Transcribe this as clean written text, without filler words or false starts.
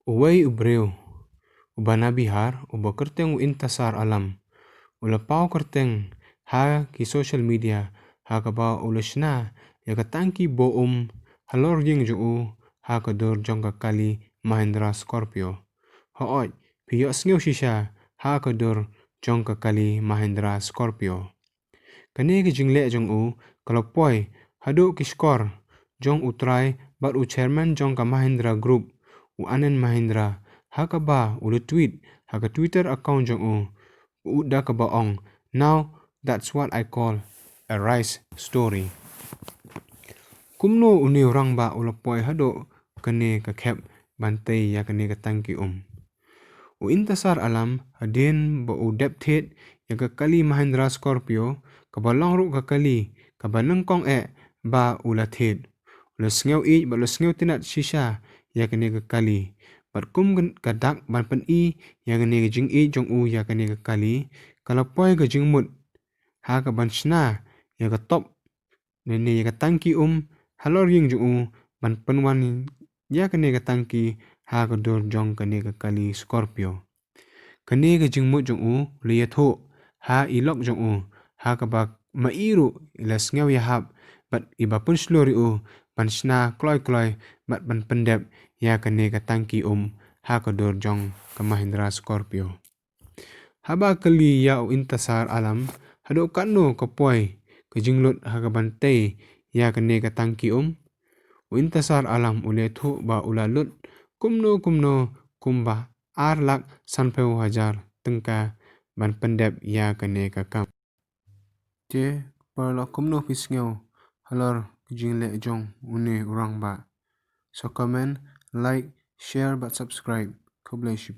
Uwei Briew, ubana bihar, uba kerteng intasar alam. Ula pau kerteng ha ki social media ha ka ba ula Shna ya ka Tanky Buh halor jing ha ka dur jong ka kali Mahindra Scorpio. Hooj piyo sngew shisha ha ka dur jong ka kali Mahindra Scorpio. Kani ka jingle kalau poi hadu ki skor jong utrai bat chairman jong ka Mahindra Group anen Mahindra ha ka ba ula tweet ha ka Twitter account jong da ka ba ong. Now that's what I call a rice story. Kumno uni orang ba ula poi hado kani ka khep bantai ya kani ka tangki intasar alam hadin ba depth hit ya ka kali Mahindra Scorpio ka ba langru ka kali ka ba nengkong ba ula thit ula sngew ba ula sngew tinat shisha ya kani ka kali bat kum ka dak ban pen ya kani ka Jingieid jong ya kani ka kali kalau poi ka jingmut ha ka ban Shna ya ka top nene ya ka tangki halor ying jong ban penwan ya kani ka tangki ha ka dur jong kani ka kali Scorpio. Kani ka jingmut jong liya tho ha ilok jong ha ka ba mairu ila sngew ya hap bat iba pun slori ban Shna kloy bat ban pendep ya kani ka tangki ha ka dur jong ka Mahindra Scorpio. Haba kali ya intasar alam hado kano ka poi ka jinglut ha ka bantai ya kani ka tangki intasar alam ule thu ba ulalut kumno kumba arlak sanpeu hajar tengka ban pendep ya kani ka kam. Je parla kumno fisngeu halor jingle jong une urang ba. So comment, like, share but subscribe. God bless you,